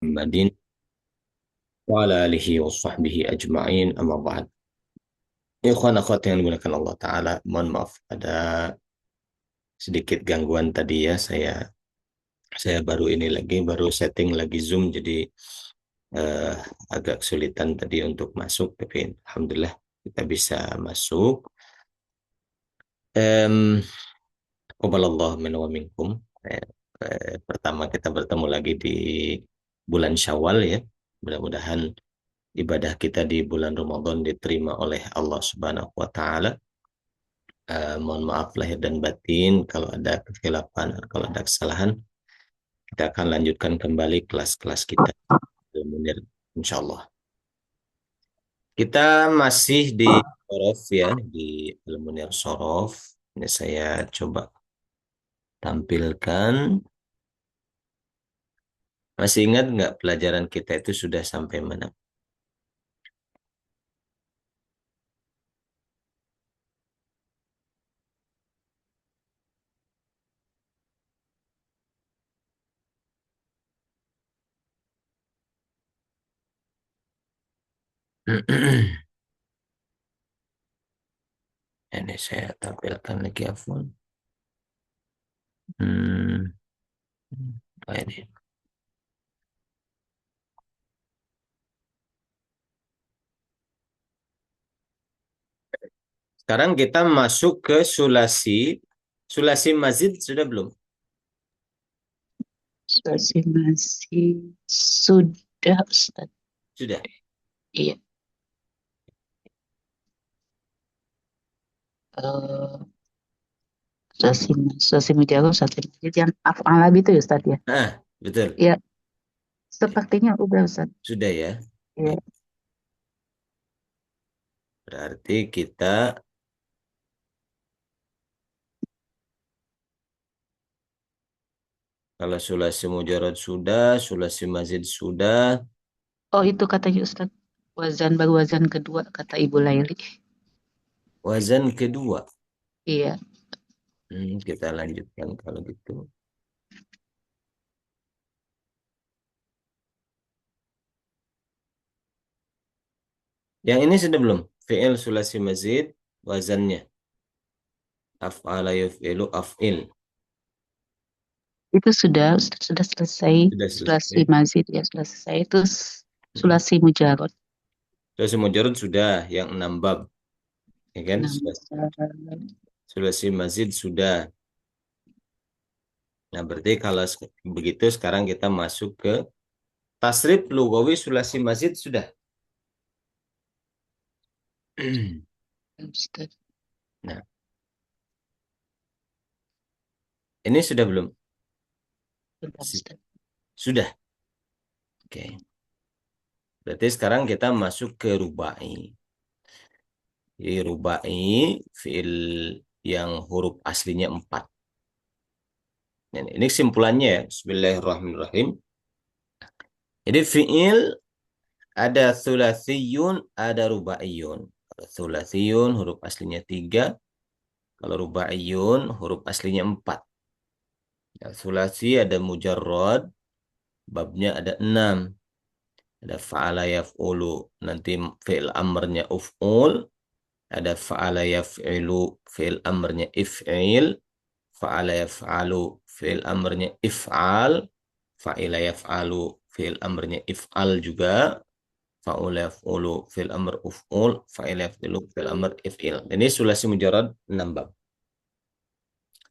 Muhammadin wa ala alihi wa sahbihi ajma'in amma ba'd. Ikhwan akhwat yang dimuliakan Allah Ta'ala, mohon maaf ada sedikit gangguan tadi ya. Saya baru ini lagi, baru setting lagi Zoom, jadi eh, agak kesulitan tadi untuk masuk, tapi Alhamdulillah kita bisa masuk. Em, Qabalallah min wa minkum. Eh, Pertama kita bertemu lagi di bulan Syawal ya. Mudah-mudahan ibadah kita di bulan Ramadan diterima oleh Allah Subhanahu wa taala. Mohon maaf lahir dan batin kalau ada kekhilapan, kalau ada kesalahan. Kita akan lanjutkan kembali kelas-kelas kita di Munir insyaallah. Kita masih di Sorof ya, di Al-Munir Sorof. Ini saya coba tampilkan. Masih ingat nggak pelajaran kita itu sudah sampai mana? Ini saya tampilkan lagi Afwan. Hmm, ini. Sekarang kita masuk ke sulasi. Sulasi mazid sudah belum? Masih sudah Ustaz. Sudah. Iya. Eh Sasi Mujago, Sasi Majid yang af'al itu ya Ustaz ya. Ah, betul. Iya, sepertinya udah Ustaz. Sudah ya. Iya. Berarti kita kalau sulasi mujarad sudah, sulasi mazid sudah, Oh itu katanya Ustaz. Wazan baru wazan kedua kata Ibu Laili. wazan kedua. Iya. Kita lanjutkan kalau gitu. Yang ini sudah belum? Fi'il sulasi mazid, wazannya. Af'ala yuf'ilu af'il. Itu sudah Ustaz, sudah selesai. Sudah Sulasi selesai. mazid ya sudah selesai. Itu Mm. sulasi mujarot. Sulasi mujarad sudah, yang 6 bab. Ya kan? Nah, Sulasi mazid sudah. Nah, berarti kalau begitu sekarang kita masuk ke tasrif lugawi sulasi mazid sudah. Ustaz. Nah, ini sudah belum? Sudah Ustaz. Sudah. Oke. Berarti sekarang kita masuk ke rubai. Jadi rubai fiil yang huruf aslinya 4. Ini kesimpulannya ya. Bismillahirrahmanirrahim. Jadi fiil ada thulathiyun, ada rubaiyun. Thulathiyun huruf aslinya 3. Kalau rubaiyun huruf aslinya 4. Ya, thulathi ada mujarrad, babnya ada 6. Ada fa'ala yaf'ulu, nanti fi'il amrnya uf'ul. Ada fa'ala yaf'ilu, fi'il amrnya if'il. Fa'ala yaf'alu, fi'il amrnya if'al. Fa'ila yaf'alu, fi'il amrnya if'al juga. Fa'ula yaf'ulu, fi'il amr uf'ul. Fa'ila yaf'ilu, fi'il amr if'il. Ini sulasi mujarrad 6 bab.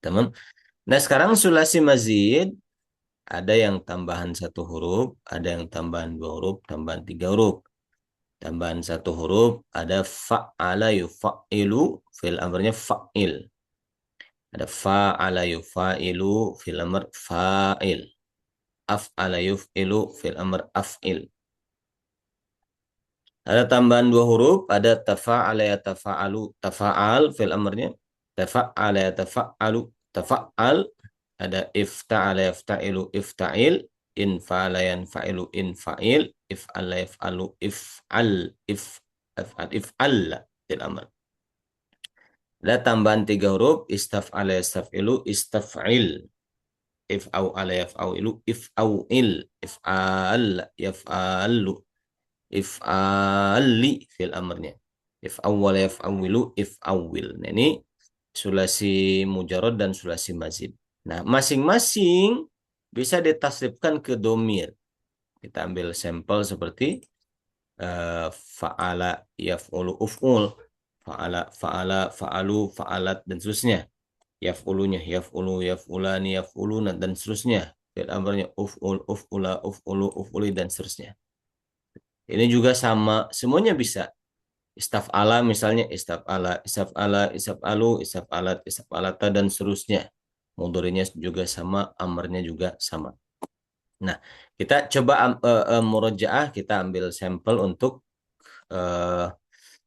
Teman. Nah sekarang sulasi mazid ada yang tambahan 1 huruf, ada yang tambahan 2 huruf, tambahan 3 huruf. Tambahan 1 huruf ada fa'ala yufa'ilu, fil amrnya fa'il. Ada fa'ala yufa'ilu, fil amr fa'il. Af'ala yuf'ilu, fil amr af'il. Ada tambahan 2 huruf, ada tafa'ala yatafa'alu, tafa'al, fil amrnya. Tafa'ala yatafa'alu, tafa'al. Ada ifta'ala yafta'ilu, ifta'il. Infa'ala yanfa'ilu, infa'il. If'ala yaf'alu, if'al, if'al, fil amr. Ada tambahan 3 huruf, istaf'ala yastaf'ilu, istaf'il. If'au ala yaf'awilu, if'awil, if'al, yaf'alu, if'ali fil amrnya. If'awwala yaf'awilu, if'awil. Nah, ini sulasi mujarad dan sulasi mazid. Nah, masing-masing bisa ditasrifkan ke domir. Kita ambil sampel seperti fa'ala, yaf'ulu, uf'ul, fa'ala, fa'ala, fa'alu, fa'alat, dan seterusnya. Yaf'ulunya, yaf'ulu, yaf'ulani, yaf'uluna, dan seterusnya. Fi'il amrnya uf'ul, uf'ula, uf'ulu, uf'uli, dan seterusnya. Ini juga sama, semuanya bisa. Istaf'ala misalnya, istaf'ala, istaf'ala, istaf'alu, istaf'alat, istaf'alata, dan seterusnya. Mudhari'nya juga sama, amarnya juga sama. Nah, kita coba murojaah, kita ambil sampel untuk uh,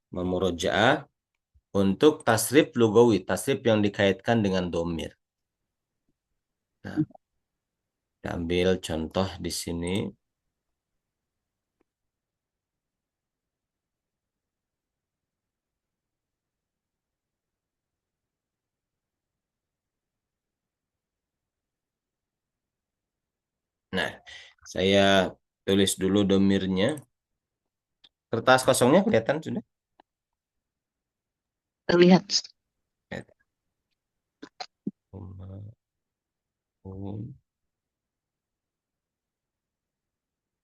memurojaah untuk tasrif lugawi, tasrif yang dikaitkan dengan domir. Nah, kita ambil contoh di sini. Nah, saya tulis dulu domirnya. Kertas kosongnya kelihatan sudah? Terlihat.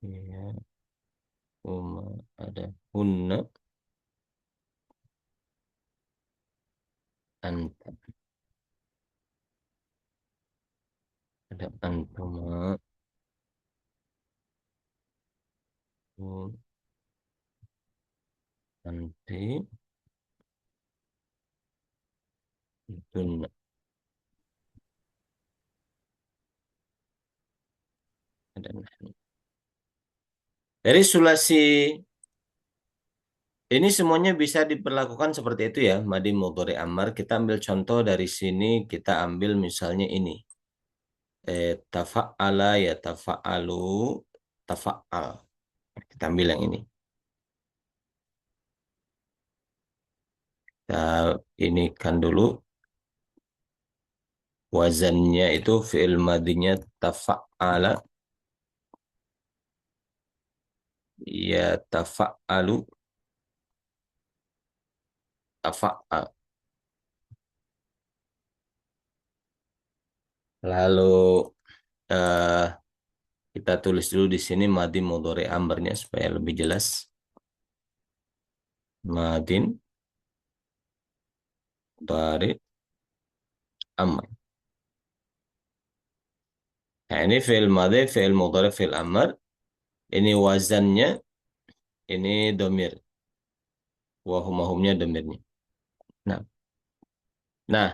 Iya, ada hunna, anta, ada antuma, anti, dunna, ada nahnu. Dari sulasi ini semuanya bisa diperlakukan seperti itu ya, madi mudhari amar. Kita ambil contoh dari sini, kita ambil misalnya ini. Tafa'ala ya tafa'alu, tafa'al. Kita ambil yang ini. Kita ini kan dulu wazannya itu fi'il madinya tafa'ala ya tafa'alu, tafa'al. Lalu eh, kita tulis dulu di sini madi mudhari amrnya supaya lebih jelas. Madin mudhari amr. Nah, ini fi'il madi, fi'il mudhari, fi'il amr. Ini wazannya, ini domir. Wahumahumnya domirnya. Nah, nah,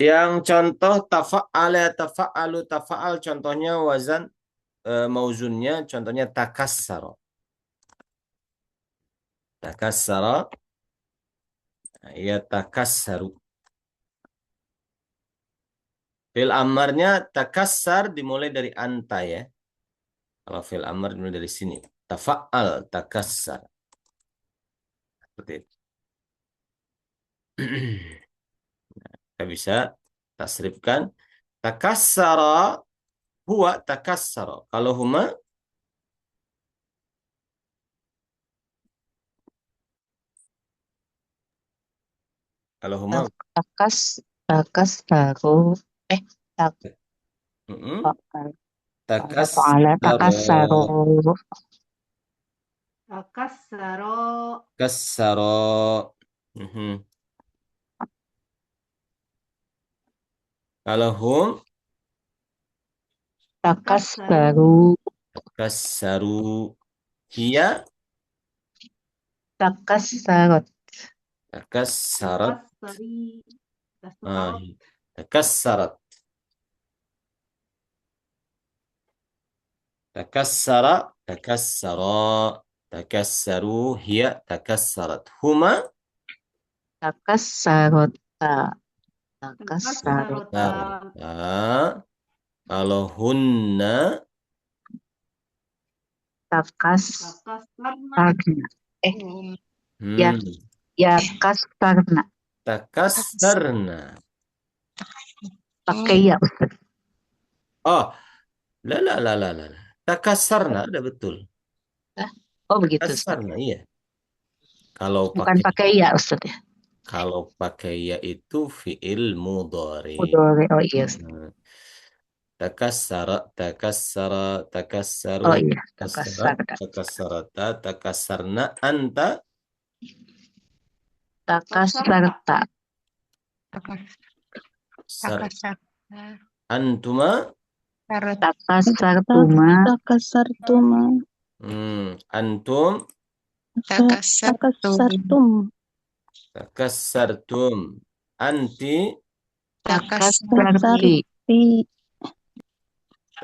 yang contoh tafa'ala, tafa'alu, tafa'al, contohnya wazan mauzunnya, contohnya takassara. Takassara, ya takassaru. Fil amarnya takassar dimulai dari anta ya. Kalau fil amar dimulai dari sini. Tafa'al, takassar. Seperti itu. Kita bisa tasrifkan. Takassara, huwa takassara. Kalau huma, kalau huma, Takas, takas taruh. Eh, tak, mm-mm. ada fa'ala takas Takassara, taruh. Takassaro. kassara. Mhm. Kalau hum, Takas Takassaru. baru. kassaru. Hiya, Takas sarot. takassarat. Takassari. Ah, Takassarot. takassarat. Takassara, takassara. Takassaru, hiya, takassarat. Huma, Takas sarot. Takas sarot. Takassarota. sarata. Kalau hunna, Takas Takassarna. tarna. Eh, ya, hmm, ya kas tarna. takassarna. Pakai ya, Ustaz. Oh, la la la la la. Takasarna ada betul. Hah? Oh begitu Ustaz. Takasarna iya. Kalau Bukan pakai pakai ya Ustaz ya. kalau pakai ya itu fiil mudhari. Udore. Oh iya Ustaz. Hmm. Takassara, takassara, takassaru, Oh iya. takassara, Takasarda. takassarata, takassarna, anta, Takasarta. Takas- sar, Takasar. antuma, Sar- Takasartuma. Takasartuma. antum, Takasartum. Takasartum. takassartum, anti, Takasarti.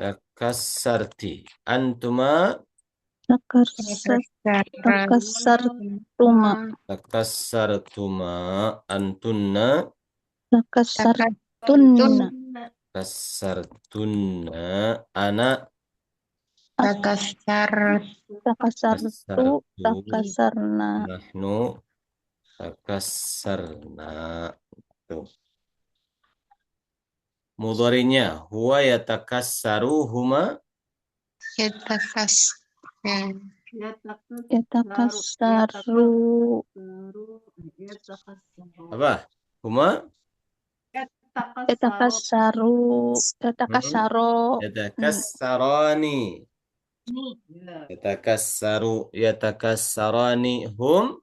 Takasarti. takassarti, antuma, Takasar. Takasartuma. takassartuma, antunna, Takasartunna. kassartunna, ana, Takasar. Takasartu. kassartu, Takasarna. nahnu, takassarna. Tuh. Mudhari'nya huwa yatakassaru huma Yatakas. Yatakassaru. apa? Huma Yatakassaru. hmm? Yatakassaro. Yatakassarani. Yatakassaru yatakassarani hum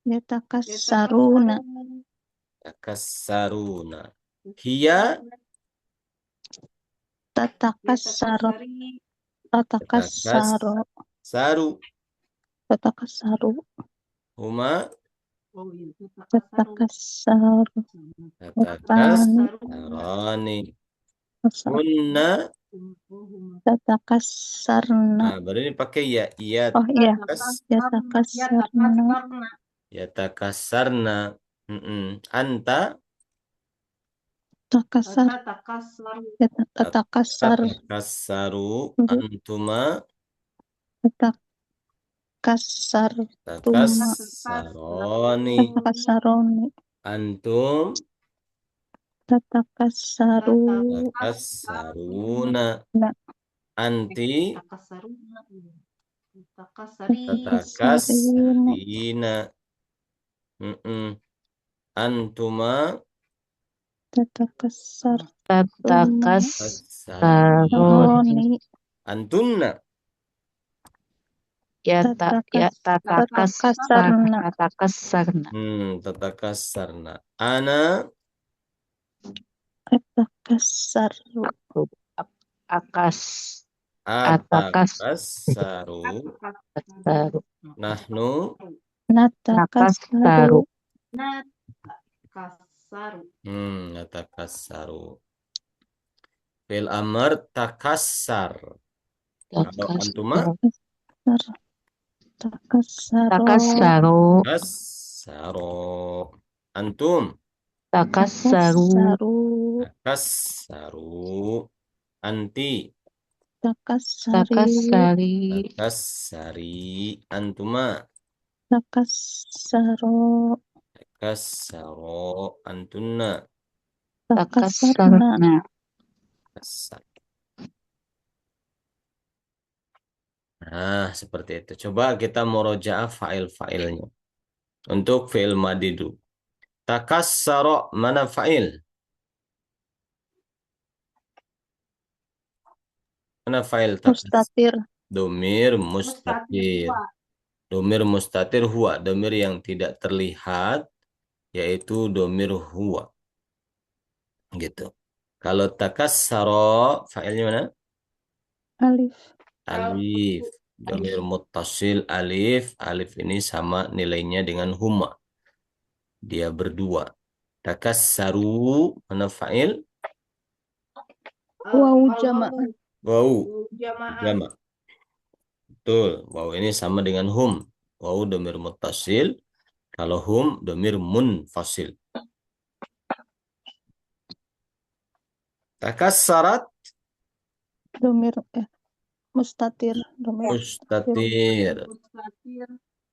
Yatakassaruna. takassaruna. Hiya Tatakassaro. Tatakassaro. saru Tatakassaru. huma Yatakassaru. Rupani. yatakassarani. Hunna Tatakassarna. nah baru ini pakai ya Oh iya. yatakas Yatakassarna. yatakassarna. Anta Takasar. Tatakassar. tatakassaru antuma Tatakassartuma. takassaroni Tatakassaroni. antum Tatakassaru. takassaruna Nah, anti tatakassarina. takassarina antuma Tatakassartuma. takassaruni Takasaroni. antunna Ya Tatakassarna. tatakasarna. tatakassarna ana Tatakassaru. Akas. Atakas. atakassaru Taru. nahnu Natakassaru. natakassaru fil amr takassar kalau antuma Takassaru. Takassaru. kassaro antum Takassaru. takassaru anti Takassari. Takassari. takassari antuma Takassaru. takassaro antunna Takassarna. Takassarna. kassar. Nah, seperti itu. Coba kita murojaah fa'il-fa'ilnya. Untuk fi'il madi dulu. Takassaro mana fa'il? Mana fa'il takas? Mustatir. Domir mustatir. Domir mustatir huwa. Domir yang tidak terlihat, yaitu domir huwa. Gitu. Kalau takassaro, fa'ilnya mana? Alif. Alif. Domir muttasil alif. Alif ini sama nilainya dengan huma. Dia berdua. Takassaru mana fa'il? Wawu jama'. Wau jama. Betul. Wau ini sama dengan hum. Wau domir muttasil. Kalau hum domir munfasil. Takassarat Domir. Mustatir. Domir. mustatir.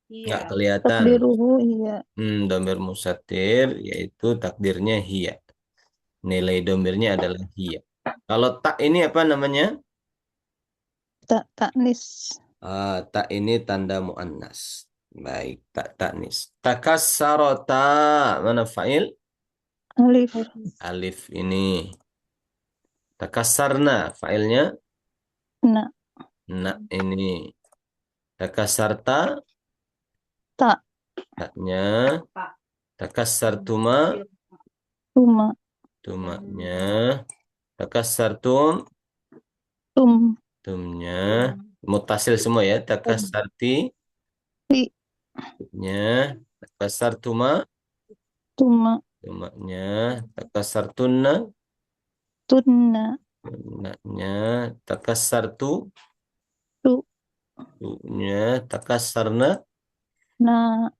Nggak kelihatan. Takdiruhu iya. Domir mustatir yaitu takdirnya hiya. Nilai domirnya adalah hiya. Kalau tak ini apa namanya? Taknis. Tak ini tanda muannas. Baik, tak taknis. Takassarota, mana fa'il? Alif. Alif ini. Takassarna, fa'ilnya? Na. Na ini. Takassarta, Tak. taknya. Takassartuma, Tuma. tumanya. Takassartum, Tum. tumnya. Mutasil semua ya. Takassarti, Ti. nya. Takassartuma, Tuma. tumanya. Takassartunna, Tunna. nya. Takassartu, Tu. nya. Takassarna. Na.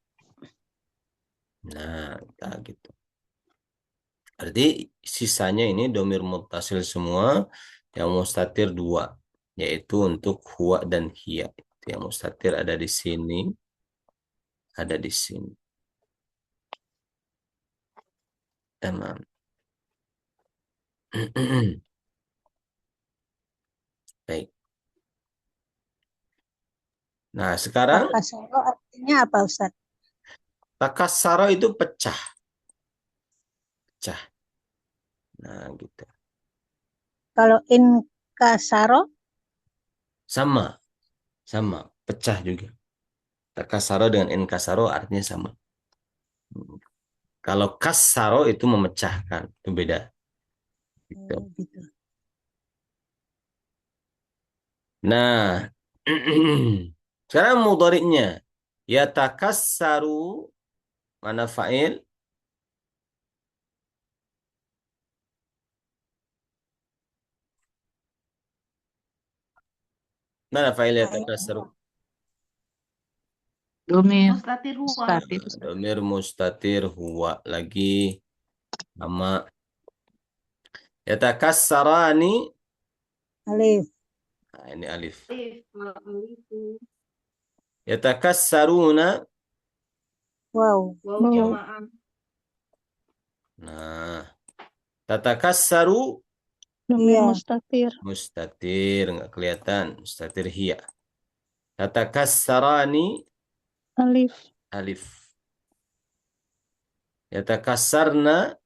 Nah, gitu. Berarti sisanya ini domir muttasil semua, yang mustatir dua, yaitu untuk huwa dan hiya. Yang mustatir ada di sini, ada di sini. Tamam. Baik. Nah, sekarang Takasaro artinya apa, Ustaz? takassara itu pecah. Pecah. Nah, gitu. Kalau inkasaro, Sama. Sama. Pecah juga. Takassara dengan inkasaro artinya sama. Kalau kassaro itu memecahkan. Itu beda. Gitu. gitu. Nah, sekarang mudhari'nya. Yatakassaru, mana fa'il? Mana fa'il yatakassaru? Domir. Mustatir huwa. Mustatir, Ustaz. Domir mustatir huwa lagi sama. Yatakassarani, Alif. nah, ini alif. Alif. Yatakassaruna, Wow. Waw Wow. jamaah. nah, tatakassaru Domir Iya. mustatir. mustatir, nggak kelihatan. Mustatir hiya. Tatakassarani, Alif. alif. Yatakassarna,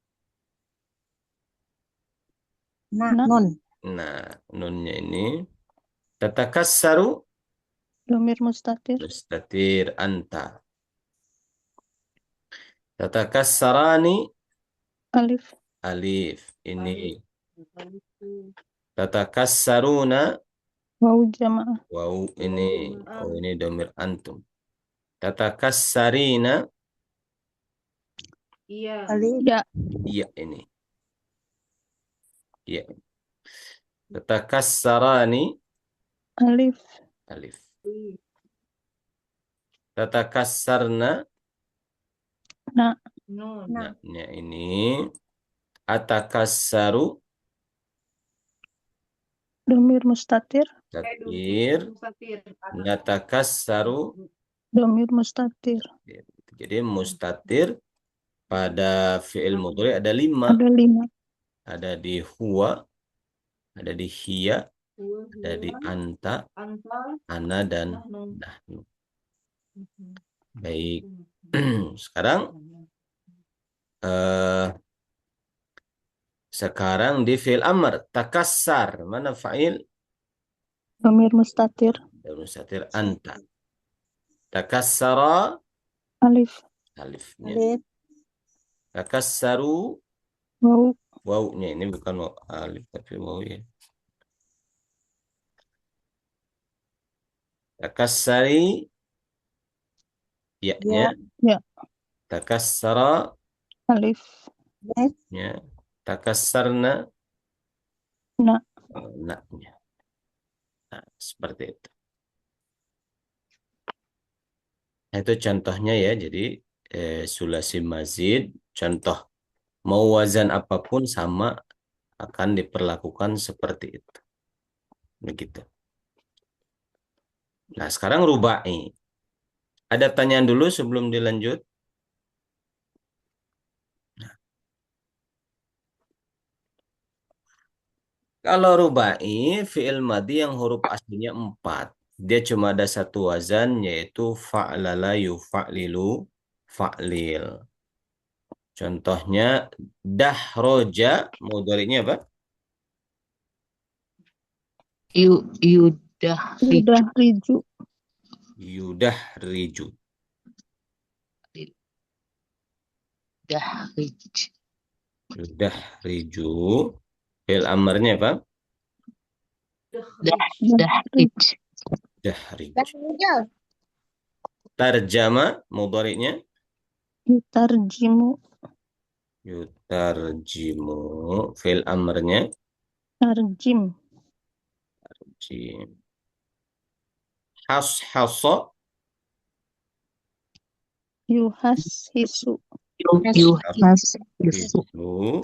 Na. Nun. nah, nunnya ini. Tatakassaru, Domir mustatir. mustatir anta. Tatakassarani, Alif. alif. Ini. Tatakassaruna, Waw jamaah. waw ini. Oh, ini domir antum. Tatakassarina, Iya. Alif. Ya. iya ini. Iya. Tatakassarani, Alif. alif. Tatakassarna, Na. Nun. nah ini. Atakassaru, Domir mustatir. tatir. Mustatir. Natakassaru. Domir mustatir. Jadi mustatir pada fi'il mudhari ada 5. Ada 5. Ada di huwa, ada di hiya, ada di anta, Anta. ana, dan Nahnu. nahnu. Baik. Sekarang di fi'il amr. Takassar. Mana fa'il? Domir mustatir. Dan mustatir anta. Takassara, Alif. alifnya. Alif. Takassaru, Waw. wawunya. Ini bukan alif tapi waw ya. Takassari, ya-nya. Ya. Takassara, Alif. Alif. ya. Takassarna, Na. na-nya. Nah, seperti itu. Nah, itu contohnya ya. Jadi sulasi mazid, contoh mau wazan apapun sama akan diperlakukan seperti itu. Begitu. Nah, sekarang rubai. Ada pertanyaan dulu sebelum dilanjut? Kalau rubai, fi'il madi yang huruf aslinya 4. Dia cuma ada satu wazan, yaitu fa'lala yufa'lilu fa'lil. Contohnya, dahroja, mudhari'nya apa? Yudah Yudah riju. Yudah riju. rij. Yudah riju. Fi'il amarnya apa? Rij. Dahrij. Tarjama, mudhari'nya? Yutarjimu. Yutarjimu. Fi'il amarnya? Tarjim. Jim. Hashasa. Yuhashisu. Yuhas Itu.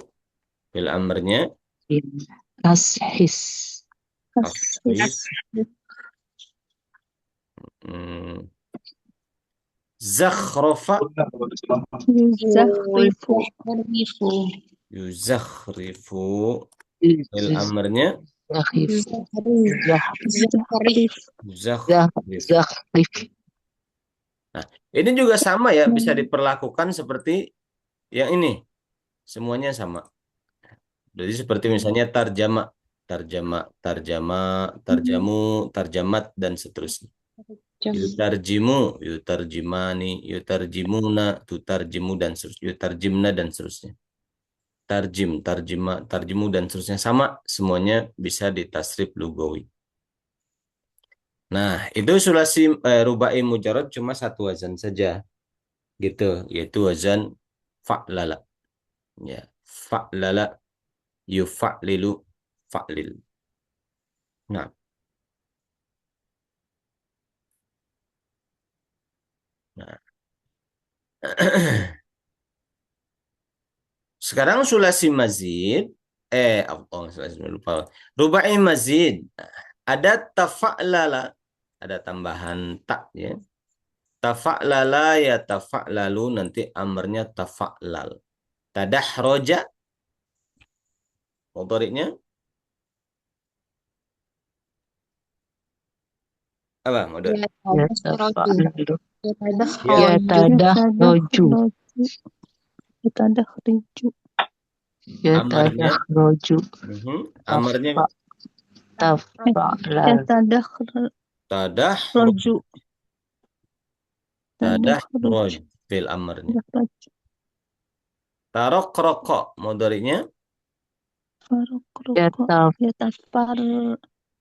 Fi'il amarnya? hashis. Hashis. Zakhrafa. Yuzakhrifu. Yuzakhrifu. Fi'il amarnya? Zakhrif. Yuzakhrif. Nah, ini juga sama ya, bisa diperlakukan seperti yang ini. Semuanya sama. Jadi seperti misalnya tarjama, tarjamu, tarjamat, dan seterusnya. Yutarjimu, yutarjimani, yutarjimuna, tutarjimu, dan seterusnya. Yutarjimna, dan seterusnya. Tarjim, tarjima, tarjimu, dan seterusnya. Sama, semuanya bisa ditasrif lugawi. Nah, itu sulasi rubai mujarad cuma satu wazan saja. Gitu, yaitu wazan fa'lala. Ya, fa'lala, yufa'lilu, fa'lil. Nah. Sekarang sulasi mazid, lupa. Rubai mazid. Ada tafa'lala, ada tambahan tak ya. Tafa'lala ya tafa'lalu, nanti amarnya tafa'lal. Tadahroja, mudhari'nya apa mudhari'? Yatadahroju. Yatadakhriju. Amarnya? Amarnya? Yatadakhraju. Tadahroj, fil amarnya. Tarok rokok, mudhari'nya?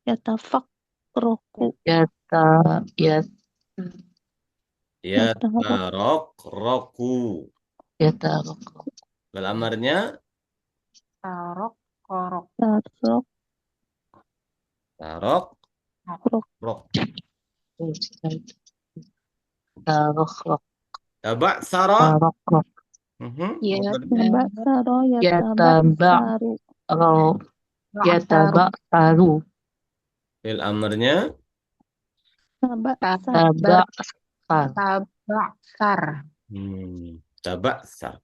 Yatafakroku. Yatarok roku. Fil amarnya? Tarok korok. Tarok rok. Tabak sara. Yataba'saru. Fil amarnya? Tabaksar. Tabaksar.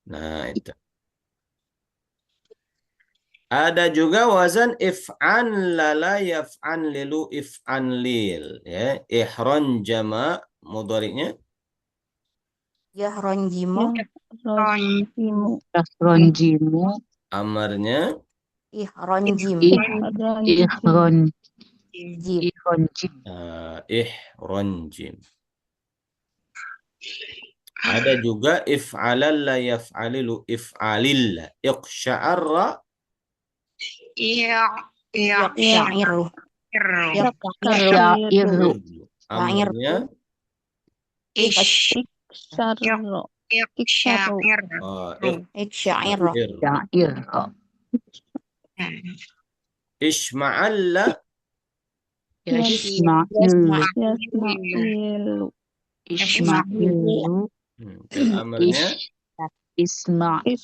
Nah, itu. Ada juga wazan if'an lala yaf'an lilu if'an lil. Ya, ihron jama, mudhari'nya? Yahronjimu. Amarnya? Ihronjim. Ihronjim. Ada juga if'alal la yaf'alilu if'alil. Iqsya'arra. Iqsya'iru. Amarnya? Iqsya'iru. Isma'alla. Isma'ilu. Amarnya? Isma'illa.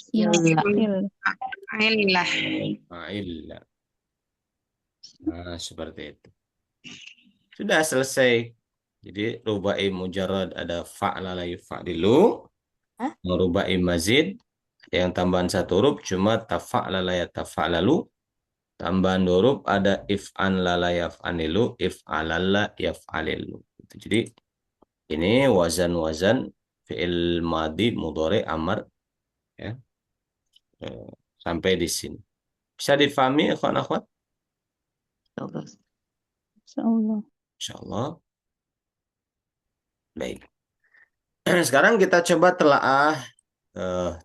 Nah, seperti itu. Sudah selesai. Jadi rubai mujarrad ada fa'lala yufa'lilu. Rubai mazid Yang tambahan satu huruf cuma tafa'lala yatafa'lalu. Tambahan dua huruf ada if'an lala yaf'anilu, if'alalla yaf'alilu. Jadi ini wazan-wazan fi'il madi, mudhari, amar, ya. Sampai di sini. Bisa difahami, akhwan-akhwat? Allah. Insyaallah. Insyaallah. Baik. Sekarang kita coba telaah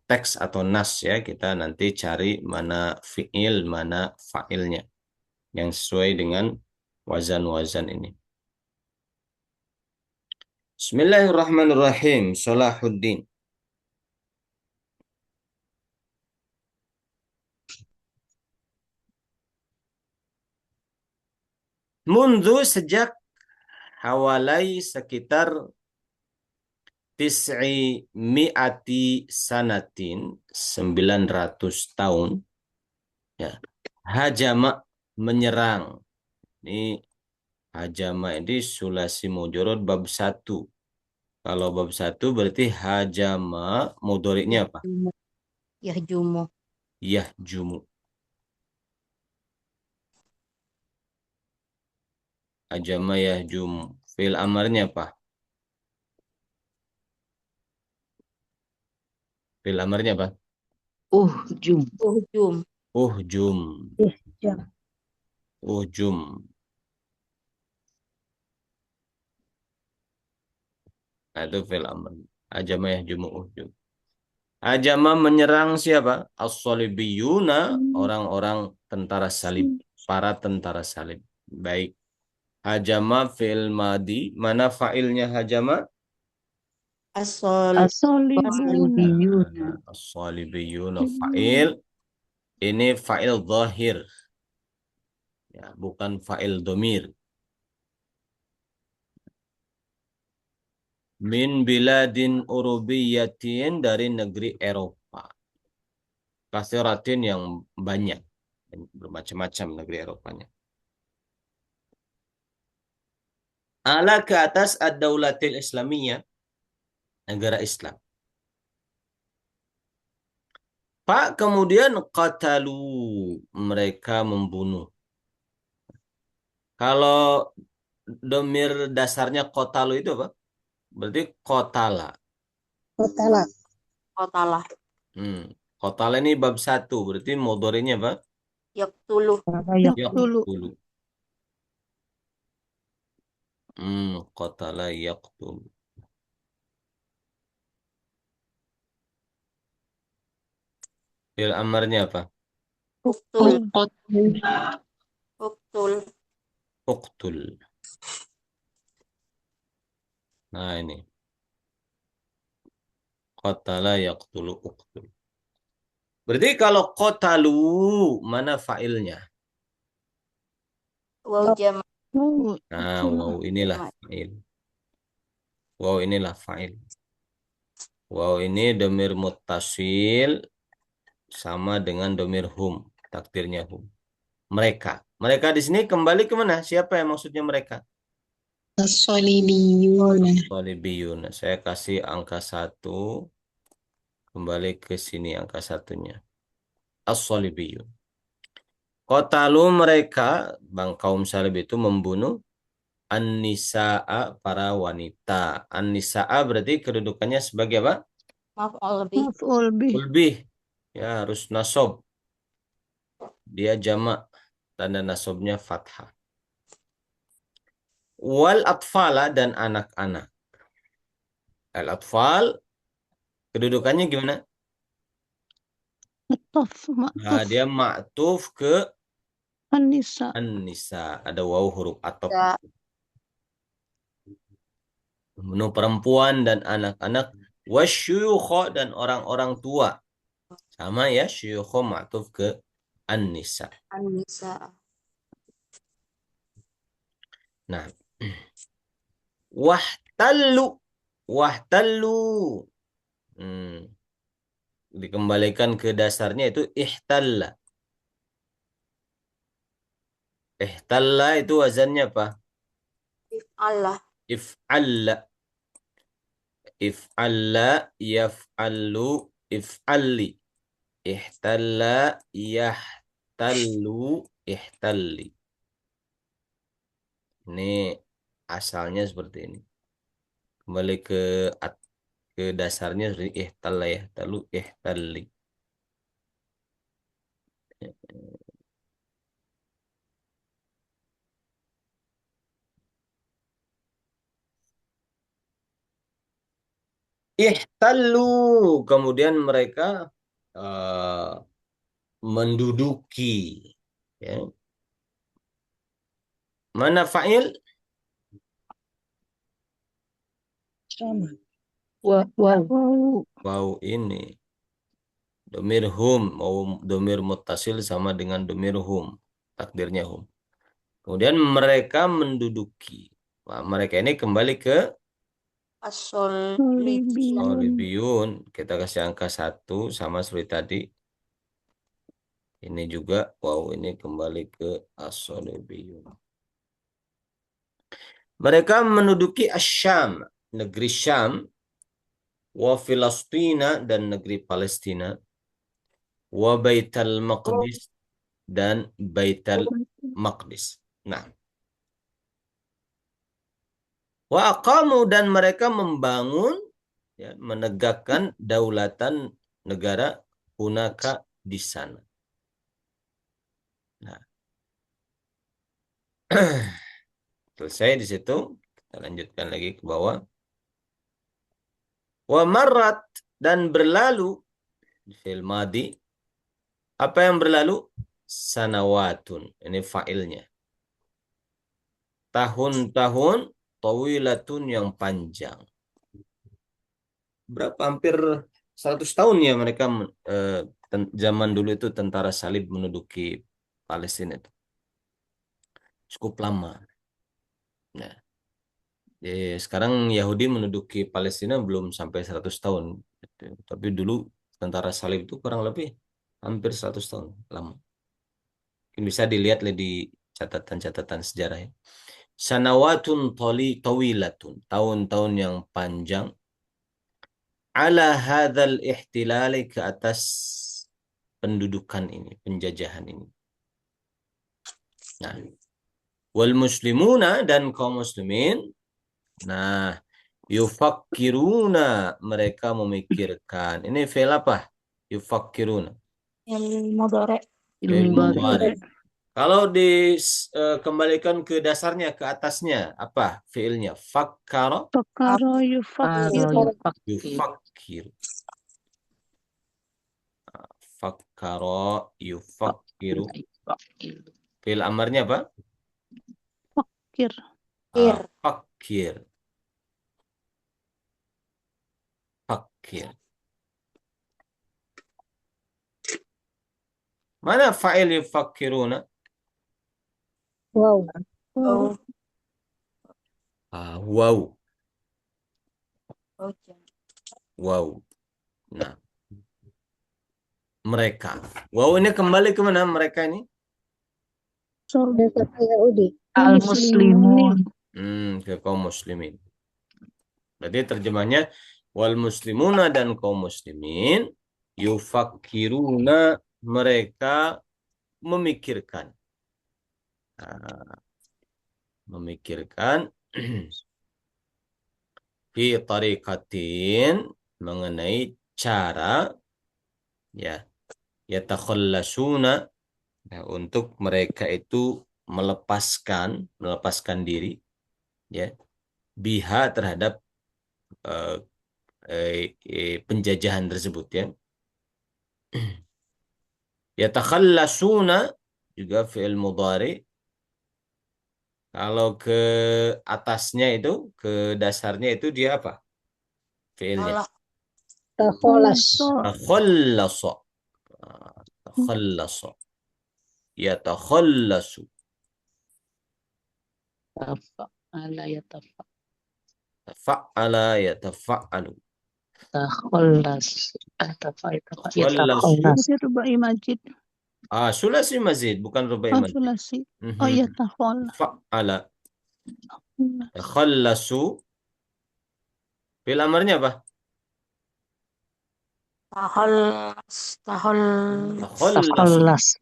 teks atau nas ya. Kita nanti cari mana fi'il, mana fa'ilnya yang sesuai dengan wazan-wazan ini. Bismillahirrahmanirrahim. Salahuddin. Mundu sejak hawalai sekitar tis'i mi'ati sanatin 900 tahun ya. Hajama menyerang. Ini hajama ini sulasi mujurud bab 1. Kalau bab 1 berarti hajama mudhari'nya apa? Yahjumu. Yahjumu. Hajama yahjumu. Fi'il amarnya apa? Fi'il amarnya apa? Jum. Uhjum. Uhjum. Jam. Uhjum. Nah, itu fi'il amr. Hajama yahjumu uhjum. Hajama menyerang siapa? As-salibiyuna, orang-orang tentara salib, para tentara salib. Baik. Hajama fi'il madi, mana fa'ilnya hajama? As-solibuna. As-salibiyuna. As-salibiyuna fa'il. Ini fa'il zahir. Ya, bukan fa'il domir. Min biladin urubiyatin, dari negeri Eropa. Kasiratin yang banyak. Bermacam-macam negeri Eropanya. Ala ke atas ad-daulatil islamiyah, negara Islam. Pak kemudian qatalu, mereka membunuh. Kalau domir dasarnya qatalu itu apa? Berarti qatala. Kotala. Kotalah. Qatala ini bab 1, berarti mudhari'nya apa? Yaktulu. Yaqtulu. Yaqtulu. Qatala yaqtulu. Fi'il amarnya apa? Uktul. Uqtul. Uktul. Uqtul. Nah ini. Qatala yaqtulu uqtul. Berarti kalau qatalu, mana fa'ilnya? Waw jama. Nah, wow inilah fa'il. Wow inilah fa'il. Wow ini domir muttasil sama dengan domir hum. Takdirnya hum. Mereka. Mereka di sini kembali ke mana? Siapa yang maksudnya mereka? As-salibiyuna. Salibiyun. Saya kasih angka 1. Kembali ke sini angka 1-nya. As-salibiyun. Qatalu, mereka, bang kaum salib itu membunuh an-nisa'a, para wanita. An-nisa'a berarti kedudukannya sebagai apa? Maf'ul bih. Maf'ul bih. Ulbih. Ya, harus nasob. Dia jamak. Tanda nasobnya fathah. Wal atfala, dan anak-anak. Al-atfal kedudukannya gimana? Ataf. Nah, Ma'tuf. dia ma'tuf ke An-nisa. an-nisa. Ada waw huruf ataf. Ya. Membunuh perempuan dan anak-anak. Wasyuyukha, dan orang-orang tua. Sama ya, syuyukha ma'tuf ke an-nisa. An-nisa. Nah. Wahtallu. Wahtallu. Dikembalikan ke dasarnya itu ihtalla. Ihtalla itu wazannya apa? Allah. If'alla. If'alla, yaf'allu, if'alli. Ihtalla, yahtallu, ihtalli. Ini asalnya seperti ini. Kembali ke dasarnya seperti ihtalla, yahtallu, ihtalli. Ihtallu, kemudian mereka eh, menduduki. Ya. Mana fa'il? Sama. Wow. Wow. Wow ini. Domir hum, mau domir muttasil sama dengan domir hum. Takdirnya hum. Kemudian mereka menduduki. Nah, mereka ini kembali ke As-solibiyun. solibiyun. Kita kasih angka 1 sama seperti tadi. Ini juga, wow ini kembali ke as-solibiyun. Mereka menduduki Asyam, negeri Syam, wa Filastina dan negeri Palestina, wa Baitul Maqdis dan Baitul Maqdis. Nah, wa aqamu dan mereka membangun, ya, menegakkan daulatan negara hunaka di sana. Nah, selesai di situ. Kita lanjutkan lagi ke bawah. Wa marrat dan berlalu fil madi. Apa yang berlalu? Sanawatun. Ini fa'ilnya. Tahun-tahun tawilatun yang panjang. Berapa? Hampir 100 tahun ya mereka zaman dulu itu tentara salib menduduki Palestina itu. Cukup lama. Nah, sekarang Yahudi menduduki Palestina belum sampai 100 tahun. Tapi dulu tentara salib itu kurang lebih hampir 100 tahun lama. Mungkin bisa dilihat di catatan-catatan sejarah ya. Sanawatun tawilatun, tahun-tahun yang panjang, ala hadzal ihtilali, ke atas pendudukan ini, penjajahan ini. Nah, wal muslimuna dan kaum muslimin, nah, yufakkiruna, mereka memikirkan. Ini fi'il apa? Yufakkiruna. Yang mudhari. Fi'il Ilmu mudhari. Kalau dikembalikan ke dasarnya, ke atasnya, apa fi'ilnya? Fakkara, Fakara yufakir. yufakkir. Fakkara, yufakkiru. Fi'il amarnya apa? Fakir. Fakkir. Fakkir. Mana fa'il yufakkiruna? Wow. Oh, Wow. oh, Wow. Nah, mereka. Wow ini kembali ke mana mereka ini? Dekat Yahudi. Al-Muslimun. Ke kaum muslimin. Berarti terjemahnya wal muslimuna dan kaum muslimin yufakkiruna, mereka memikirkan. Memikirkan fi tariqatin, mengenai cara, ya, yatakhallasuna, ya, untuk mereka itu melepaskan diri, ya, biha terhadap penjajahan tersebut, ya. Yatakhallasuna juga fi'il mudhari. Kalau ke atasnya itu, ke dasarnya itu dia apa? Fi'ilnya. Allah. Takholas. Takhallasa. Takhallasa. Yatakhallasu. Tafa'ala yatafa. Tafa'ala yatafa'alu. Takhallas. Yatakhallas. Jadi rubai majid. Sulasi mazid, bukan rubai mazid. Sulasi. Oh iya tahol. Fa'ala. Takhallasu. Fi'il amarnya apa? Takhallas. Takhallasu. Takhallas.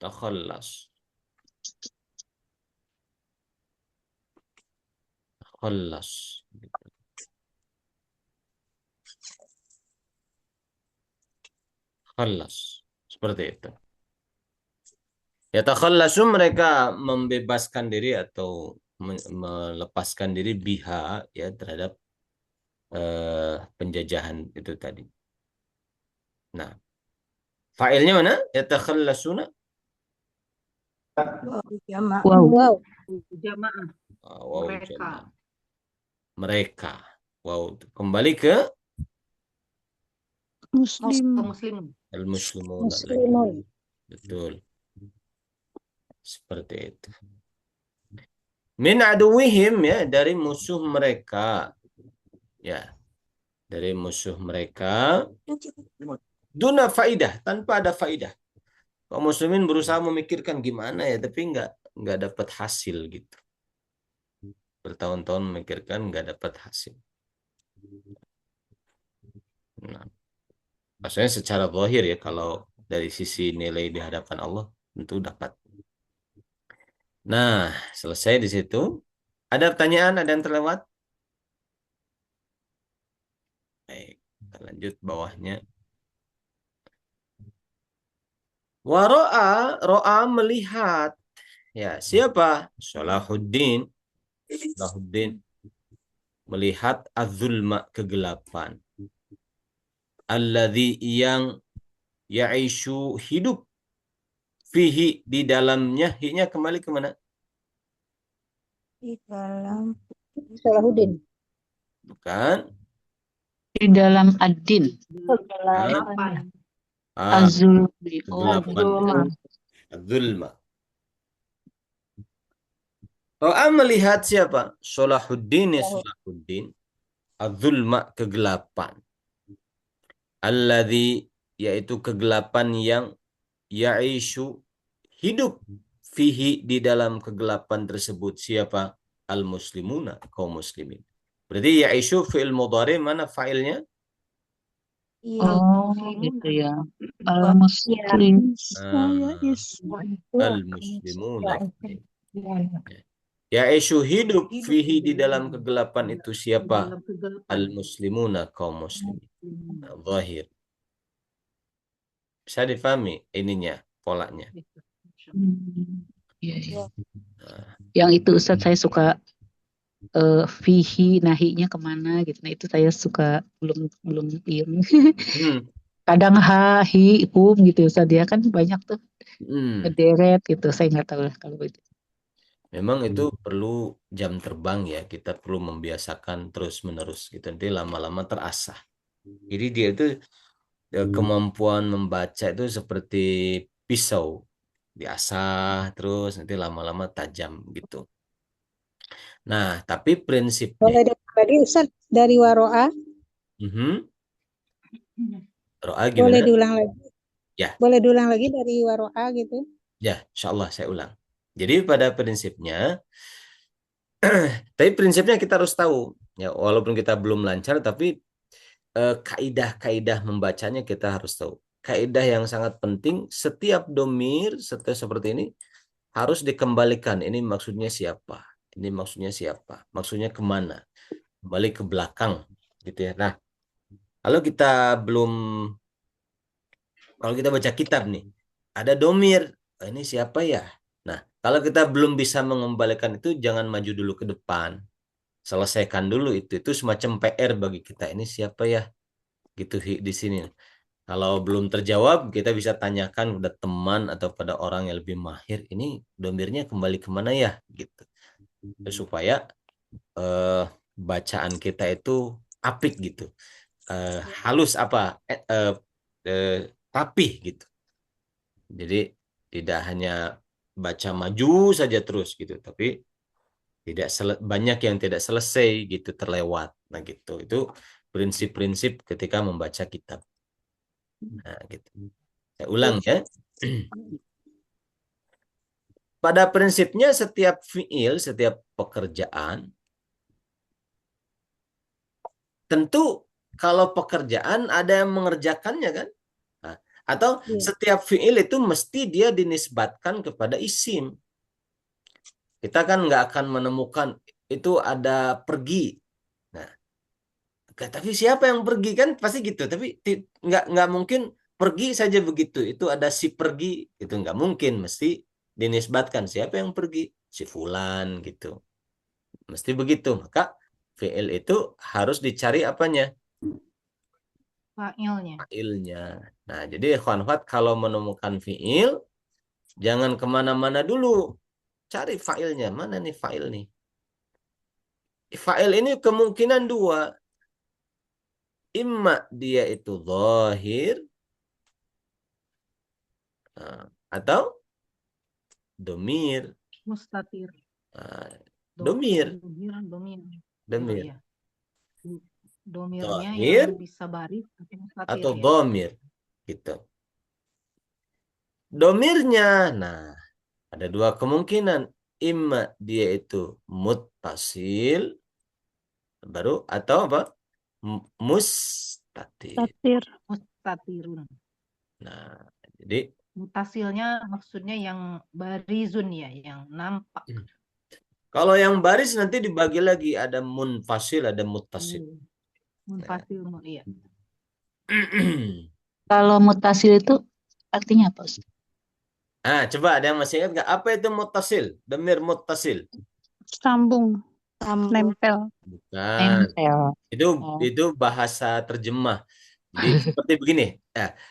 Takhallas. Takhallas. Takhallas. Seperti itu. Ya takhallasu, mereka membebaskan diri atau melepaskan diri biha ya terhadap penjajahan itu tadi. Nah, fa'ilnya mana? Ya takhallasuna. Jama'. Wow. Wow. Jamaah. Wow, Mereka. jamaah. Mereka. Wow, kembali ke Muslim. Muslim. al-muslimun. Muslimun. Betul. Seperti itu. Min aduwihim, ya, dari musuh mereka. Ya, dari musuh mereka. Duna faidah, tanpa ada faidah. Kaum muslimin berusaha memikirkan gimana ya, tapi nggak dapat hasil gitu. Bertahun-tahun memikirkan nggak dapat hasil. Nah, maksudnya secara zahir ya, kalau dari sisi nilai di hadapan Allah tentu dapat. Nah, selesai di situ. Ada pertanyaan, ada yang terlewat? Baik, kita lanjut bawahnya. Ro'a melihat. Ya, siapa? Salahuddin. Salahuddin melihat az-zulma, kegelapan. Alladzi, yang ya'ishu, hidup, fihi, di dalamnya. Hi-nya kembali ke mana? Di dalam Salahuddin. Bukan. Di dalam ad-din. Delapan. Az-zulmi. Oh, Kegelapan. Az-zulma. Ro'a melihat siapa? Salahuddin, ya Salahuddin. Az-zulma, kegelapan. Alladzi, yaitu kegelapan yang ya'ishu, hidup, fihi, di dalam kegelapan tersebut. Siapa? Al-muslimuna, kaum muslimin. Berarti ya'ishu fi'il mudhari, mana fa'ilnya? Oh, gitu ya. Al-muslim. Saya Al-muslimuna. Ya'ishu, hidup, fihi, di dalam kegelapan itu. Siapa? Dalam kegelapan. Al-muslimuna, kaum muslimin. Zahir. Bisa difahami ininya, polanya. Iya, iya. Nah, Yang itu Ustadz saya suka fihi nahinya kemana gitu. Nah itu saya suka belum ilmu. Kadang ha, hi, hum gitu Ustadz, ya kan banyak tuh ngederet gitu. Saya nggak tahu lah kalau itu. Memang itu perlu jam terbang ya. Kita perlu membiasakan terus-menerus gitu. Nanti lama-lama terasah. Jadi dia itu kemampuan membaca itu seperti pisau. Diasah terus, nanti lama-lama tajam gitu. Nah, tapi prinsipnya. Boleh diulang lagi Ustaz dari waro'a? Ro'a Boleh gimana? diulang lagi? Ya. Boleh diulang lagi dari waro'a gitu? Ya, insya Allah saya ulang. Jadi pada prinsipnya, tapi prinsipnya kita harus tahu. Ya, walaupun kita belum lancar, tapi kaidah-kaidah membacanya kita harus tahu. Kaidah yang sangat penting, setiap domir seperti ini harus dikembalikan. Ini maksudnya siapa? Ini maksudnya siapa? Maksudnya kemana? Kembali ke belakang, gitu ya. Nah, kalau kita baca kitab nih, ada domir, ini siapa ya? Nah, kalau kita belum bisa mengembalikan itu, jangan maju dulu ke depan. Selesaikan dulu itu. Itu semacam PR bagi kita. Ini siapa ya? Gitu di sini. Kalau belum terjawab, kita bisa tanyakan pada teman atau pada orang yang lebih mahir. Ini domirnya kembali kemana ya? Gitu. Supaya bacaan kita itu apik gitu. Halus apa? Rapih gitu. Jadi tidak hanya baca maju saja terus gitu, tapi tidak banyak yang tidak selesai gitu, terlewat. Nah gitu. Itu prinsip-prinsip ketika membaca kitab. Nah, gitu. Saya ulang ya. Pada prinsipnya setiap fiil, setiap pekerjaan tentu kalau pekerjaan ada yang mengerjakannya kan? Nah, atau Iya. setiap fiil itu mesti dia dinisbatkan kepada isim. Kita kan nggak akan menemukan itu ada pergi. Nah, tapi siapa yang pergi kan pasti gitu. Tapi nggak mungkin pergi saja begitu. Itu ada si pergi, itu nggak mungkin. Mesti dinisbatkan siapa yang pergi, si fulan gitu. Mesti begitu. Maka fiil itu harus dicari apanya? Fa'ilnya. Fiilnya. Nah, jadi ikhwan akhwat kalau menemukan fiil, jangan kemana-mana dulu. Cari failnya. Mana nih fail nih? Fail ini kemungkinan dua. Imma dia itu zahir atau domir. Mustatir. Domir. Domir. Domir. Iya. Domirnya Zahir yang bisa baris atau mustatir atau ya. domir. Gitu. Domirnya, nah ada dua kemungkinan. Imma dia itu muttasil baru atau apa? Mustatir. Tatir. Mustatirun. Nah, jadi Mutasilnya maksudnya yang barizun ya, yang nampak. kalau yang baris nanti dibagi lagi ada munfasil, ada muttasil. Munfasil, iya. Kalau mutasil itu artinya apa, Ustaz? Ah, coba ada yang masih ingat nggak? Apa itu muttasil? Domir muttasil. Sambung. Sambung. Nempel. Bukan. Nempel. Itu bahasa terjemah. Jadi seperti begini.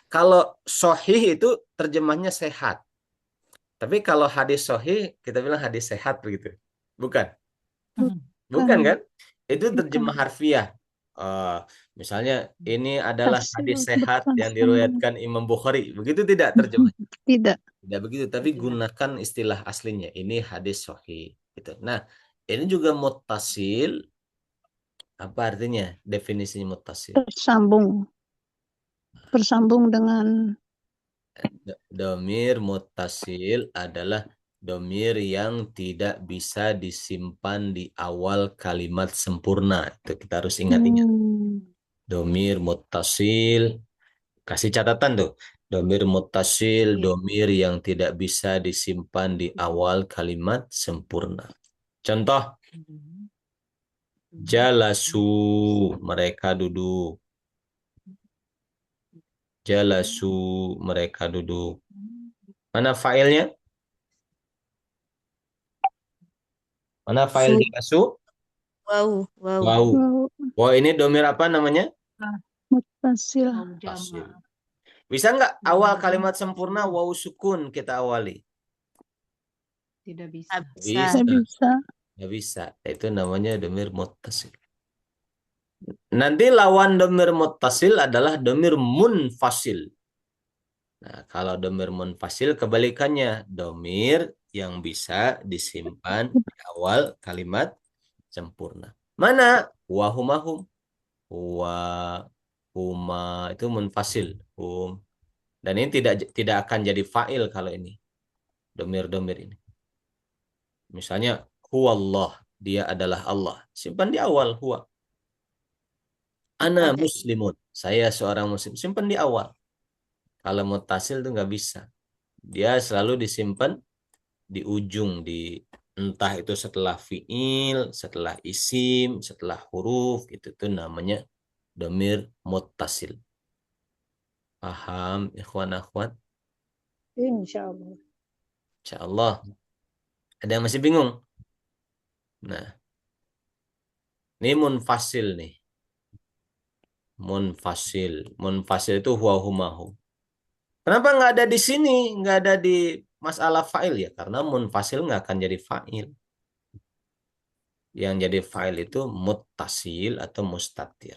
Kalau sohih itu terjemahnya sehat. Tapi kalau hadis sohih kita bilang hadis sehat begitu. Bukan? Bukan kan? Itu terjemah harfiah. Eh, misalnya ini adalah hadis sehat yang diriwayatkan Imam Bukhari. Begitu tidak terjemah? Tidak. Tidak begitu, tapi gunakan istilah aslinya. Ini hadis sahih. Gitu. Nah, ini juga muttasil. Apa artinya? Definisinya muttasil. Bersambung dengan Domir muttasil adalah domir yang tidak bisa disimpan di awal kalimat sempurna. Itu kita harus ingat-ingat. Domir muttasil. Kasih catatan tuh. Domir muttasil, domir yang tidak bisa disimpan di awal kalimat sempurna. Contoh, jalasu, mereka duduk. Jalasu, mereka duduk. Mana failnya? Mana fail jalasu? Wow. Wow. Wow, ini domir apa namanya? Muttasil. Bisa nggak awal kalimat sempurna waw sukun kita awali? Tidak bisa. Nggak bisa. Itu namanya domir muttasil. Nanti lawan domir muttasil adalah domir munfasil. Nah, kalau domir munfasil kebalikannya. Domir yang bisa disimpan di awal kalimat sempurna. Mana? Wahumahum. Wa, huma, itu munfasil. Dan ini tidak akan jadi fa'il kalau ini. Domir-domir ini. Misalnya, huwallah. Dia adalah Allah. Simpan di awal, huwa. Ana muslimun. Saya seorang muslim. Simpan di awal. Kalau mutasil itu nggak bisa. Dia selalu disimpan di ujung. Entah itu setelah fiil, setelah isim, setelah huruf. Itu namanya domir mutasil. Paham, ikhwan akhwat? Insya Allah. Insya Allah. Ada yang masih bingung? Nah, ini munfasil nih. Munfasil itu huwa humahu. Kenapa nggak ada di sini? Nggak ada di masalah fa'il ya? Karena munfasil nggak akan jadi fa'il. Yang jadi fa'il itu muttasil atau mustatir.